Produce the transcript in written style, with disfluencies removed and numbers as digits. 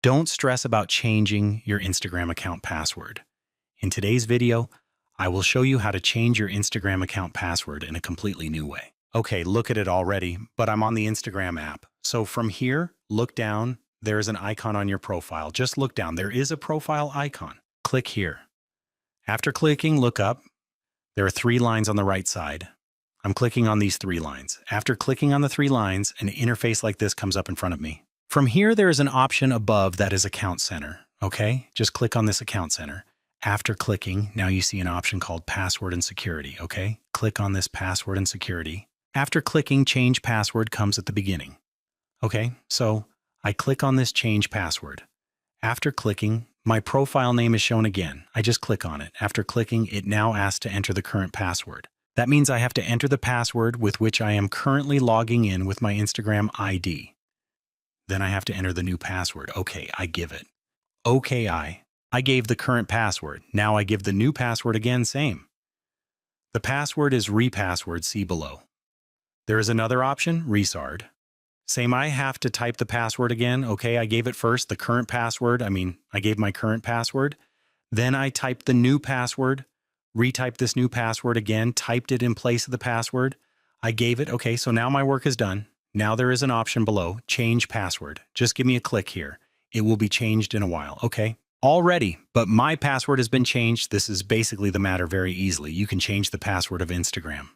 Don't stress about changing your Instagram account password. In today's video, I will show you how to change your Instagram account password in a completely new way. Okay, look at it already, but I'm on the Instagram app. So from here, look down. There is an icon on your profile. Just look down. There is a profile icon. Click here. After clicking, look up. There are 3 lines on the right side. I'm clicking on these 3 lines. After clicking on the 3 lines, an interface like this comes up in front of me. From here, there is an option above that is Account Center. Okay, just click on this Account Center. After clicking, now you see an option called Password and Security. Okay, click on this Password and Security. After clicking, Change Password comes at the beginning. Okay, so I click on this Change Password. After clicking, my profile name is shown again. I just click on it. After clicking, it now asks to enter the current password. That means I have to enter the password with which I am currently logging in with my Instagram ID. Then I have to enter the new password. Okay, I give it. Okay, I gave the current password. Now I give the new password again, same. The password is repassword, see below. There is another option, Resard. Same, I have to type the password again. Okay, I gave it first, the current password. I gave my current password. Then I typed the new password, retyped this new password again, typed it in place of the password. I gave it. Okay, so now my work is done. Now there is an option below, Change Password. Just give me a click here. It will be changed in a while. Okay, all ready, but my password has been changed. This is basically the matter very easily. You can change the password of Instagram.